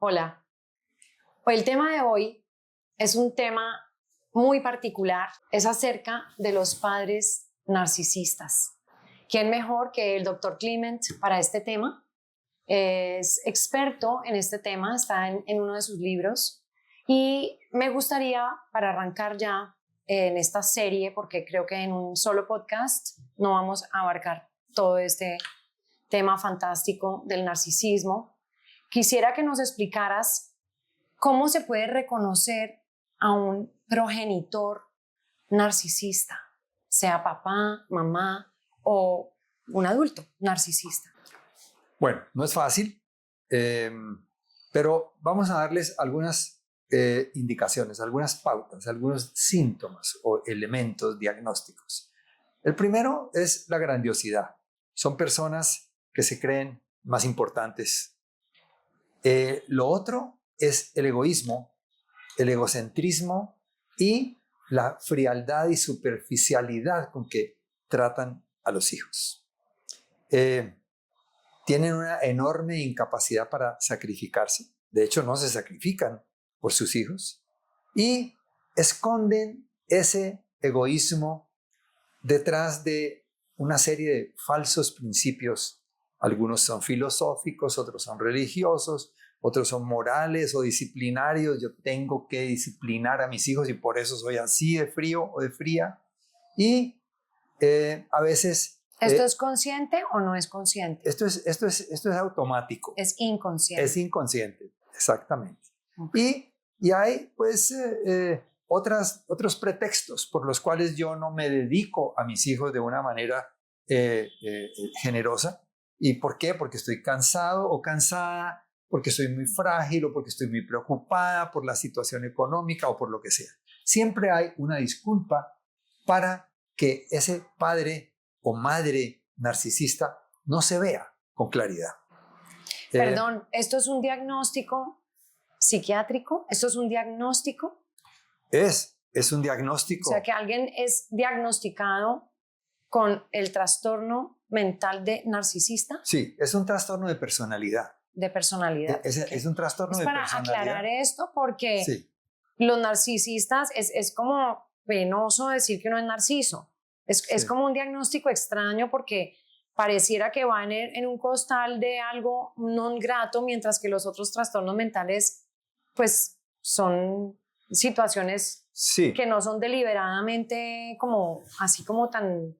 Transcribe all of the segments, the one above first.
Hola. Pues el tema de hoy es un tema muy particular. Es acerca de los padres narcisistas. ¿Quién mejor que el doctor Clement para este tema? Es experto en este tema, está en uno de sus libros. Y me gustaría, para arrancar ya en esta serie, porque creo que en un solo podcast no vamos a abarcar todo este tema fantástico del narcisismo, quisiera que nos explicaras cómo se puede reconocer a un progenitor narcisista, sea papá, mamá o un adulto narcisista. Bueno, no es fácil, pero vamos a darles algunas indicaciones, algunas pautas, algunos síntomas o elementos diagnósticos. El primero es la grandiosidad. Son personas que se creen más importantes. Lo otro es el egoísmo, el egocentrismo y la frialdad y superficialidad con que tratan a los hijos. Tienen una enorme incapacidad para sacrificarse. De hecho, no se sacrifican por sus hijos y esconden ese egoísmo detrás de una serie de falsos principios. Algunos son filosóficos, otros son religiosos, otros son morales o disciplinarios. Yo tengo que disciplinar a mis hijos y por eso soy así de frío o de fría. Y a veces... ¿Esto es consciente o no es consciente? Esto es automático. Es inconsciente. Es inconsciente, exactamente. Okay. Y hay pues otros pretextos por los cuales yo no me dedico a mis hijos de una manera generosa. ¿Y por qué? Porque estoy cansado o cansada, porque soy muy frágil o porque estoy muy preocupada por la situación económica o por lo que sea. Siempre hay una disculpa para que ese padre o madre narcisista no se vea con claridad. Perdón, ¿esto es un diagnóstico psiquiátrico? ¿Esto es un diagnóstico? Es un diagnóstico. O sea, que alguien es diagnosticado con el trastorno mental de narcisista. Sí, es un trastorno de personalidad. De personalidad. Es un trastorno de personalidad. Para aclarar esto, porque sí, los narcisistas es como penoso decir que uno es narciso. Es como un diagnóstico extraño porque pareciera que va en un costal de algo no grato, mientras que los otros trastornos mentales pues son situaciones que no son deliberadamente como así como tan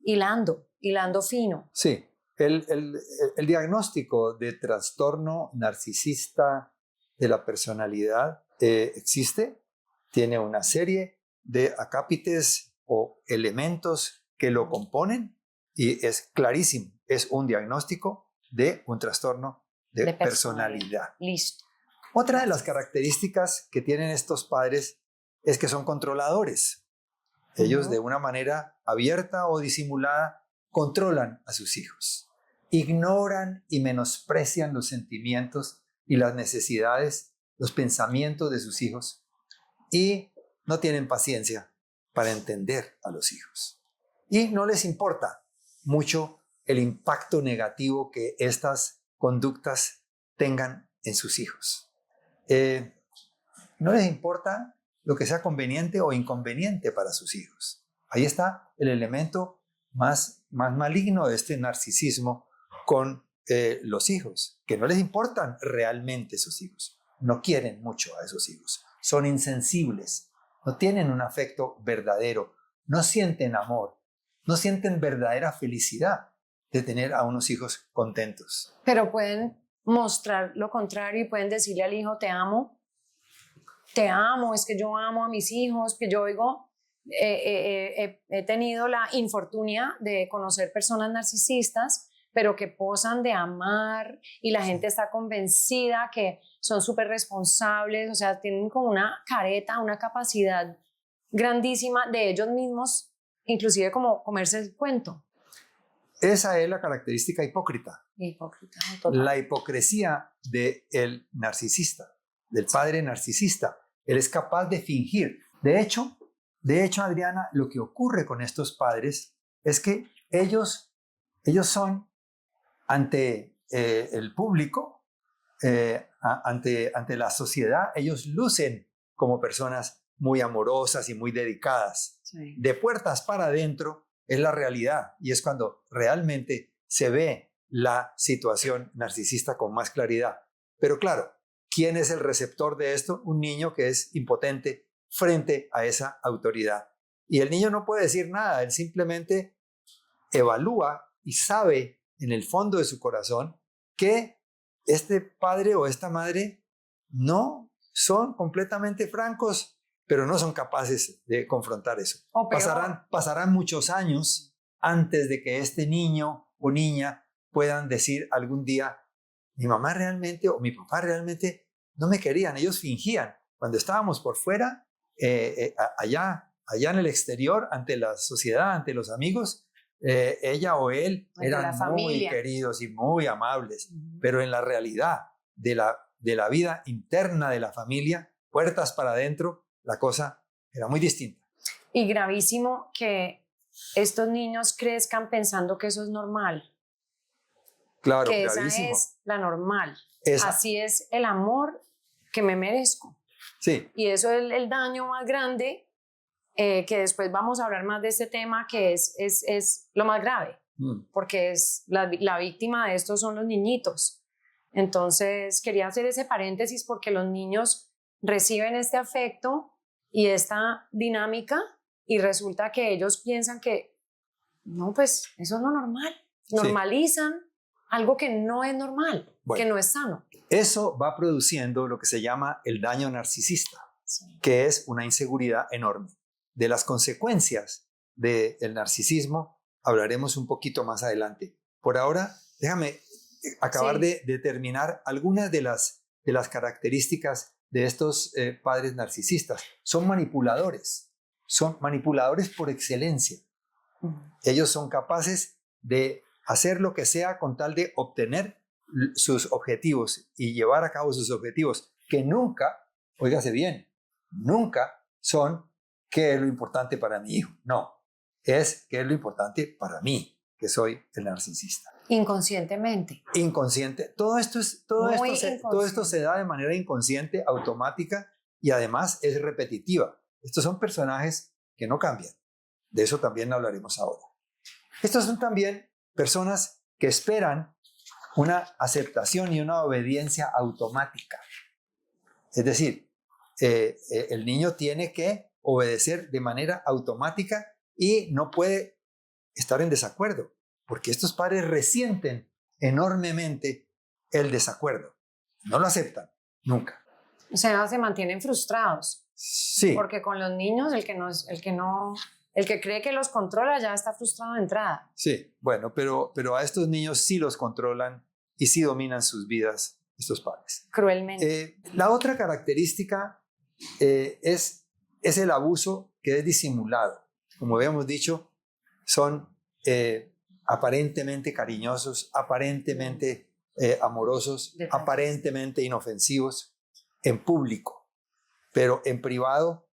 hilando fino. Sí, el diagnóstico de trastorno narcisista de la personalidad existe, tiene una serie de acápites o elementos que lo componen y es clarísimo, es un diagnóstico de un trastorno de personalidad. Listo. Otra de las características que tienen estos padres es que son controladores. Ellos de una manera abierta o disimulada controlan a sus hijos. Ignoran y menosprecian los sentimientos y las necesidades, los pensamientos de sus hijos y no tienen paciencia para entender a los hijos. Y no les importa mucho el impacto negativo que estas conductas tengan en sus hijos. No les importa lo que sea conveniente o inconveniente para sus hijos. Ahí está el elemento más maligno de este narcisismo con los hijos, que no les importan realmente sus hijos. No quieren mucho a esos hijos. Son insensibles. No tienen un afecto verdadero. No sienten amor. No sienten verdadera felicidad de tener a unos hijos contentos. Pero pueden mostrar lo contrario y pueden decirle al hijo, te amo, es que yo amo a mis hijos, que yo oigo, he tenido la infortunia de conocer personas narcisistas, pero que posan de amar y la gente está convencida que son súper responsables, o sea, tienen como una careta, una capacidad grandísima de ellos mismos, inclusive como comerse el cuento. Esa es la característica hipócrita. Hipócrita, total. La hipocresía del narcisista, del padre narcisista. Él es capaz de fingir. De hecho, Adriana, lo que ocurre con estos padres es que ellos son ante el público ante la sociedad, ellos lucen como personas muy amorosas y muy dedicadas. Sí. De puertas para adentro es la realidad y es cuando realmente se ve la situación narcisista con más claridad. Pero claro, ¿quién es el receptor de esto? Un niño que es impotente frente a esa autoridad. Y el niño no puede decir nada, él simplemente evalúa y sabe en el fondo de su corazón que este padre o esta madre no son completamente francos, pero no son capaces de confrontar eso. O peor. Pasarán muchos años antes de que este niño o niña puedan decir algún día, mi mamá realmente o mi papá realmente no me querían, ellos fingían. Cuando estábamos por fuera, allá en el exterior, ante la sociedad, ante los amigos, ella o él Ante la eran muy familia. queridos y muy amables, Ujú. pero en la realidad de la vida interna de la familia, puertas para adentro, la cosa era muy distinta. Y gravísimo que estos niños crezcan pensando que eso es normal, Claro, que esa gravísimo. es la normal. Esa. Así es el amor que me merezco. Sí, Y eso es el daño más grande, que después vamos a hablar más de este tema, que es lo más grave, porque es la víctima de esto son los niñitos. Entonces quería hacer ese paréntesis porque los niños reciben este afecto y esta dinámica y resulta que ellos piensan que no, pues eso es lo normal. Sí. Normalizan algo que no es normal, Bueno. que no es sano. Eso va produciendo lo que se llama el daño narcisista, Sí. que es una inseguridad enorme. De las consecuencias del narcisismo hablaremos un poquito más adelante. Por ahora, déjame acabar Sí. de determinar algunas de las características de estos padres narcisistas. Son manipuladores por excelencia. Ellos son capaces de hacer lo que sea con tal de obtener sus objetivos y llevar a cabo sus objetivos, que nunca, óigase bien, nunca son qué es lo importante para mi hijo. No, es qué es lo importante para mí, que soy el narcisista. Inconscientemente. Inconsciente. Todo esto se da de manera inconsciente, automática y además es repetitiva. Estos son personajes que no cambian. De eso también hablaremos ahora. Estos son también personas que esperan una aceptación y una obediencia automática. Es decir, el niño tiene que obedecer de manera automática y no puede estar en desacuerdo, porque estos padres resienten enormemente el desacuerdo. No lo aceptan, nunca. O sea, se mantienen frustrados. Sí. Porque con los niños, el que cree que los controla ya está frustrado de entrada. Sí, bueno, pero a estos niños sí los controlan y sí dominan sus vidas estos padres. Cruelmente. La otra característica es el abuso que es disimulado. Como habíamos dicho, son aparentemente cariñosos, aparentemente amorosos, aparentemente inofensivos en público, pero en privado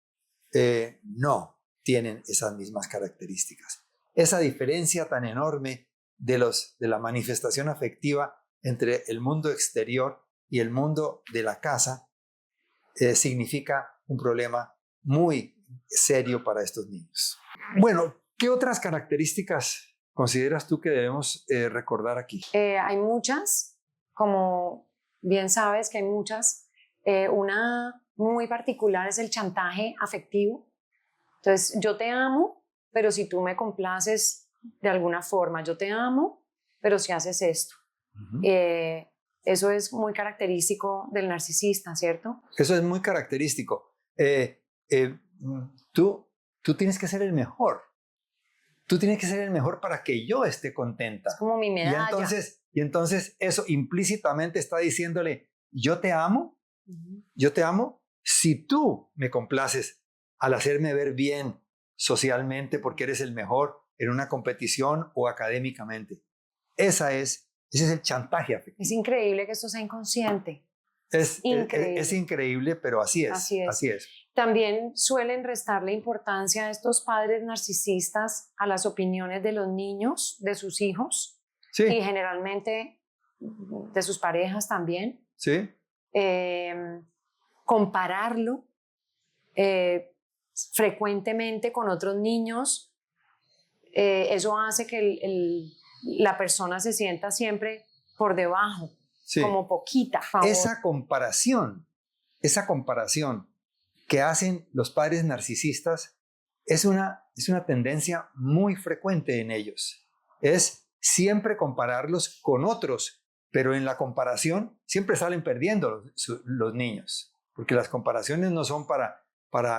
no tienen esas mismas características. Esa diferencia tan enorme de la manifestación afectiva entre el mundo exterior y el mundo de la casa significa un problema muy serio para estos niños. Bueno, ¿qué otras características consideras tú que debemos recordar aquí? Hay muchas, como bien sabes que hay muchas. Una muy particular es el chantaje afectivo. Entonces, yo te amo, pero si tú me complaces de alguna forma, yo te amo, pero si haces esto. Uh-huh. Eso es muy característico del narcisista, ¿cierto? Eso es muy característico. Tú tienes que ser el mejor. Tú tienes que ser el mejor para que yo esté contenta. Es como mi medalla. Y entonces eso implícitamente está diciéndole, yo te amo si tú me complaces al hacerme ver bien socialmente porque eres el mejor en una competición o académicamente. Ese es el chantaje afectivo. Es increíble que esto sea inconsciente. Es increíble, pero así es. Así es. También suelen restarle importancia a estos padres narcisistas a las opiniones de los niños, de sus hijos, sí. Y generalmente de sus parejas también. Sí. Compararlo frecuentemente con otros niños, eso hace que la persona se sienta siempre por debajo, Sí. como poquita. Esa comparación que hacen los padres narcisistas es una tendencia muy frecuente en ellos. Es siempre compararlos con otros, pero en la comparación siempre salen perdiendo los niños, porque las comparaciones no son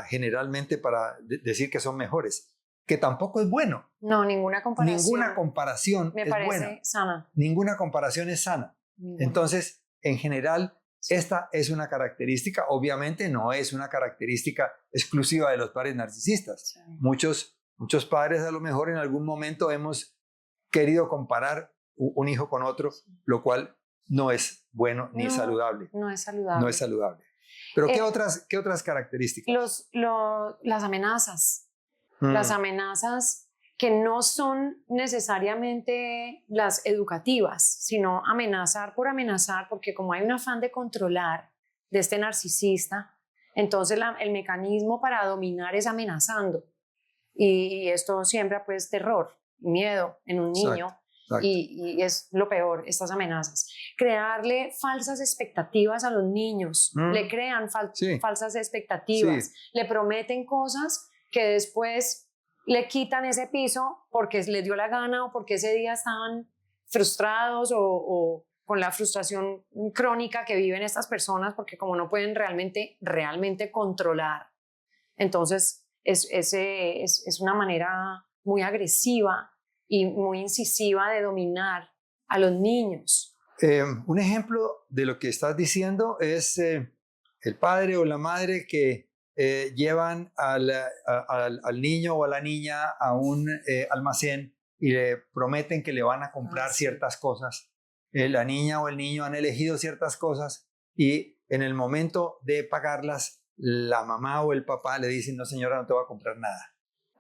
generalmente para decir que son mejores, que tampoco es bueno. No, ninguna comparación. Ninguna comparación me es parece buena. sana. Ninguna comparación es sana. Ninguna. Entonces, en general, esta es una característica, obviamente no es una característica exclusiva de los padres narcisistas. Sí. Muchos padres a lo mejor en algún momento hemos querido comparar un hijo con otro, lo cual no es bueno ni saludable. No es saludable. No es saludable. Pero ¿qué otras características? Las amenazas. Las amenazas que no son necesariamente las educativas, sino amenazar por amenazar, porque como hay un afán de controlar de este narcisista, entonces el mecanismo para dominar es amenazando. Y esto siembra pues terror, miedo en un niño. Exacto. Y es lo peor, estas amenazas. Crearle falsas expectativas a los niños. Le crean falsas expectativas. Le prometen cosas que después le quitan ese piso porque les dio la gana o porque ese día estaban frustrados o con la frustración crónica que viven estas personas, porque como no pueden realmente controlar, entonces es una manera muy agresiva y muy incisiva de dominar a los niños. Un ejemplo de lo que estás diciendo es el padre o la madre que llevan al niño o a la niña a un almacén y le prometen que le van a comprar ciertas cosas. La niña o el niño han elegido ciertas cosas y en el momento de pagarlas, la mamá o el papá le dicen: no señora, no te voy a comprar nada.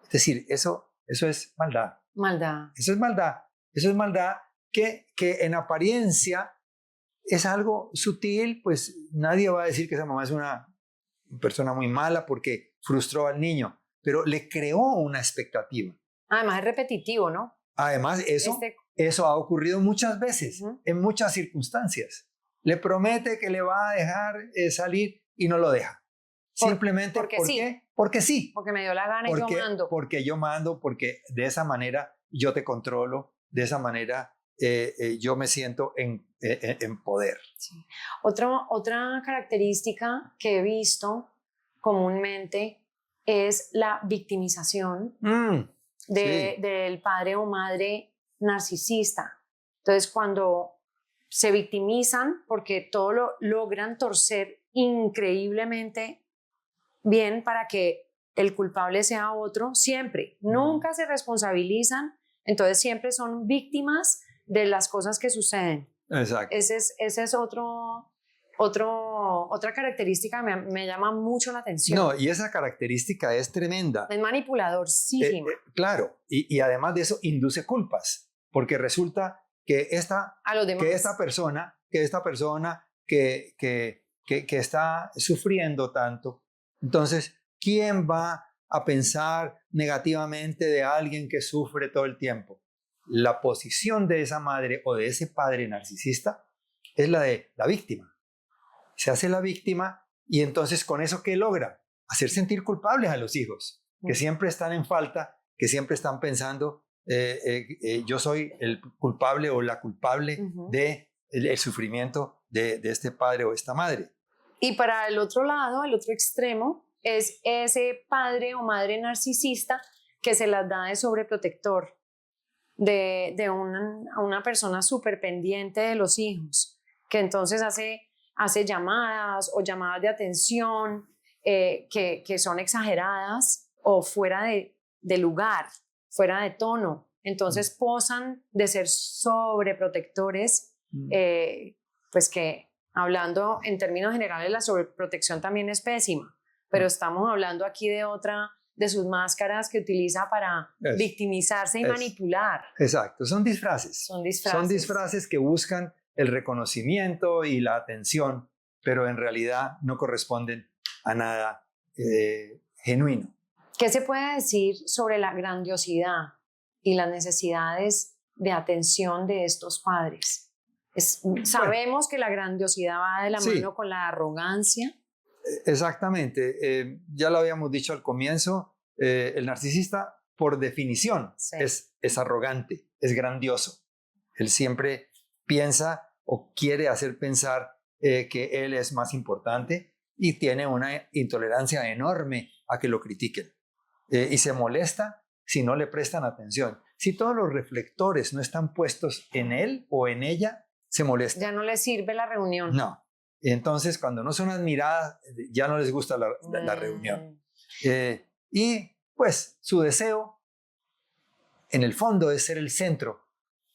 Es decir, eso es maldad. Eso es maldad que en apariencia es algo sutil, pues nadie va a decir que esa mamá es una persona muy mala porque frustró al niño, pero le creó una expectativa. Además es repetitivo, ¿no? Además eso ha ocurrido muchas veces, en muchas circunstancias. Le promete que le va a dejar salir y no lo deja. Simplemente porque sí. Porque me dio la gana y yo mando. Porque yo mando, porque de esa manera yo te controlo, de esa manera yo me siento en poder. Sí. Otra característica que he visto comúnmente es la victimización del padre o madre narcisista. Entonces, cuando se victimizan porque todo lo logran torcer increíblemente bien para que el culpable sea otro, siempre, nunca se responsabilizan, entonces siempre son víctimas de las cosas que suceden. Exacto. Ese es otra característica que me llama mucho la atención. No, y esa característica es tremenda. Es manipuladorcísima. Claro, y además de eso induce culpas, porque resulta que esta persona que está sufriendo tanto, entonces, ¿quién va a pensar negativamente de alguien que sufre todo el tiempo? La posición de esa madre o de ese padre narcisista es la de la víctima. Se hace la víctima y entonces con eso, ¿qué logra? Hacer sentir culpables a los hijos, que siempre están en falta, que siempre están pensando, yo soy el culpable o la culpable del sufrimiento de este padre o esta madre. Y para el otro lado, el otro extremo, es ese padre o madre narcisista que se las da de sobreprotector, de una persona súper pendiente de los hijos, que entonces hace llamadas o llamadas de atención que son exageradas o fuera de lugar, fuera de tono. Entonces posan de ser sobreprotectores, pues que hablando en términos generales la sobreprotección también es pésima, pero estamos hablando aquí de otra de sus máscaras que utiliza para victimizarse y manipular. Exacto, son disfraces. Son disfraces que buscan el reconocimiento y la atención, pero en realidad no corresponden a nada genuino. ¿Qué se puede decir sobre la grandiosidad y las necesidades de atención de estos padres? Sabemos que la grandiosidad va de la mano con la arrogancia. Exactamente. Ya lo habíamos dicho al comienzo, el narcisista, por definición, es arrogante, es grandioso. Él siempre piensa o quiere hacer pensar que él es más importante y tiene una intolerancia enorme a que lo critiquen. Y se molesta si no le prestan atención. Si todos los reflectores no están puestos en él o en ella, se molesta. Ya no le sirve la reunión. No. Entonces, cuando no son admiradas, ya no les gusta la reunión. Y pues su deseo, en el fondo, es ser el centro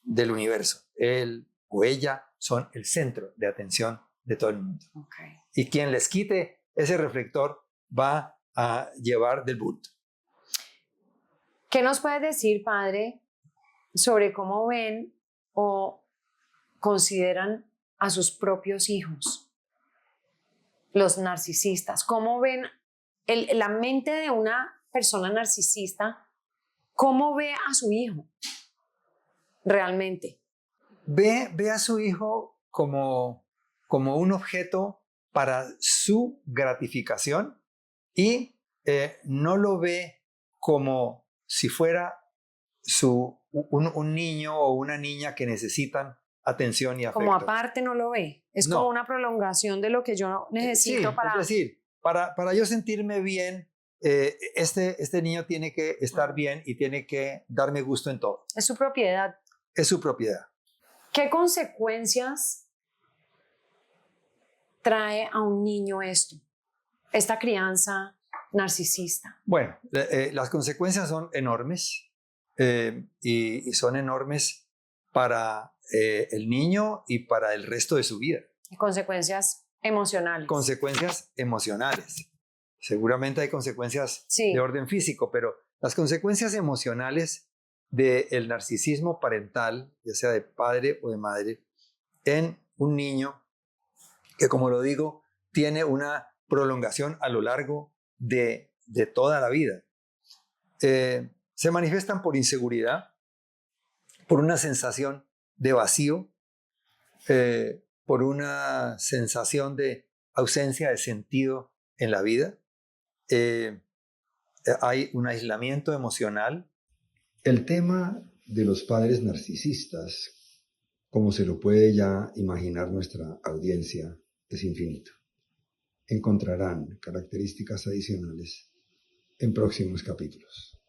del universo. Él o ella son el centro de atención de todo el mundo. Okay. Y quien les quite ese reflector va a llevar del bulto. ¿Qué nos puedes decir, padre, sobre cómo ven o consideran a sus propios hijos, los narcisistas? ¿Cómo ven la mente de una persona narcisista? ¿Cómo ve a su hijo realmente? Ve a su hijo como un objeto para su gratificación y no lo ve como si fuera un niño o una niña que necesitan atención y afecto. Como aparte no lo ve, es como una prolongación de lo que yo necesito para... Es decir, para yo sentirme bien, este niño tiene que estar bien y tiene que darme gusto en todo. Es su propiedad. Es su propiedad. ¿Qué consecuencias trae a un niño esta crianza narcisista? Bueno, las consecuencias son enormes y son enormes para el niño y para el resto de su vida. Consecuencias emocionales. Consecuencias emocionales. Seguramente hay consecuencias de orden físico, pero las consecuencias emocionales del narcisismo parental, ya sea de padre o de madre, en un niño que, como lo digo, tiene una prolongación a lo largo de toda la vida. Se manifiestan por inseguridad, por una sensación de vacío, por una sensación de ausencia de sentido en la vida. Hay un aislamiento emocional. El tema de los padres narcisistas, como se lo puede ya imaginar nuestra audiencia, es infinito. Encontrarán características adicionales en próximos capítulos.